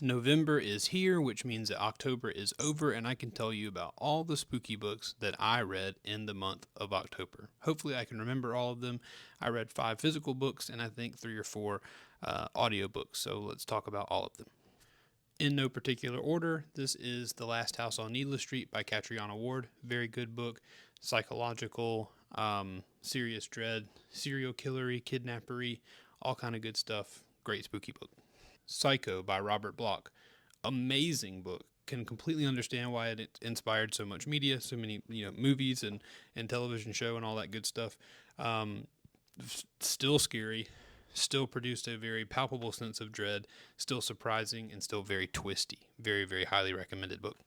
November is here, which means that October is over, and I can tell you about all the spooky books that I read in the month of October. Hopefully, I can remember all of them. I read 5 physical books and I think 3 or 4 audio books, so let's talk about all of them. In no particular order, this is The Last House on Needless Street by Catriona Ward. Very good book, psychological, serious dread, serial killery, kidnappery, all kind of good stuff. Great spooky book. Psycho by Robert Bloch. Amazing book. Can completely understand why it inspired so much media, so many movies and television show and all that good stuff. Still scary, still produced a very palpable sense of dread, still surprising, and still very twisty. Very, very highly recommended book.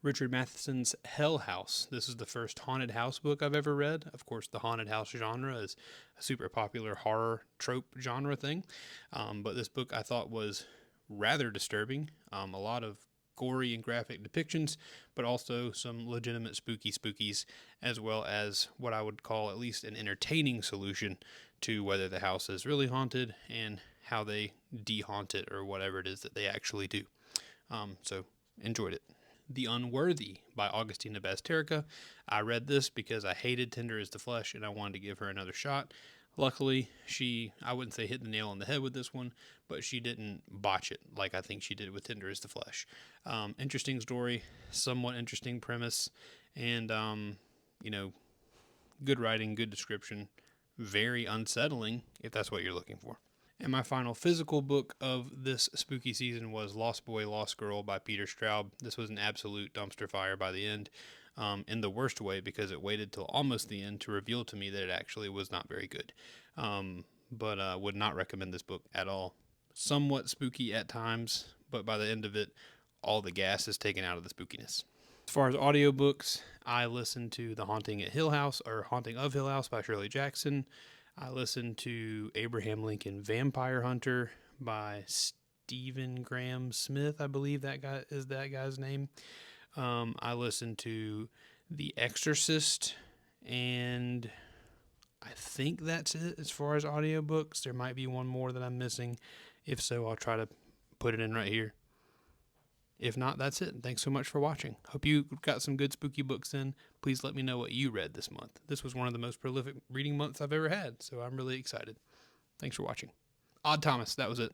Richard Matheson's Hell House. This is the first haunted house book I've ever read. Of course, the haunted house genre is a super popular horror trope genre thing. But this book I thought was rather disturbing. A lot of gory and graphic depictions, but also some legitimate spookies, as well as what I would call at least an entertaining solution to whether the house is really haunted and how they de-haunt it or whatever it is that they actually do. So enjoyed it. The Unworthy by Augustina Bazterrica. I read this because I hated Tender is the Flesh and I wanted to give her another shot. Luckily, I wouldn't say hit the nail on the head with this one, but she didn't botch it like I think she did with Tender is the Flesh. Interesting story, somewhat interesting premise, and, good writing, good description, very unsettling if that's what you're looking for. And my final physical book of this spooky season was Lost Boy, Lost Girl by Peter Straub. This was an absolute dumpster fire by the end, in the worst way, because it waited till almost the end to reveal to me that it actually was not very good. But would not recommend this book at all. Somewhat spooky at times, but by the end of it, all the gas is taken out of the spookiness. As far as audiobooks, I listened to The Haunting at Hill House, or Haunting of Hill House by Shirley Jackson. I listened to Abraham Lincoln Vampire Hunter by Stephen Graham Smith. I believe that guy's name. I listened to The Exorcist, and I think that's it as far as audiobooks. There might be one more that I'm missing. If so, I'll try to put it in right here. If not, that's it. Thanks so much for watching. Hope you got some good spooky books in. Please let me know what you read this month. This was one of the most prolific reading months I've ever had, so I'm really excited. Thanks for watching. Odd Thomas, that was it.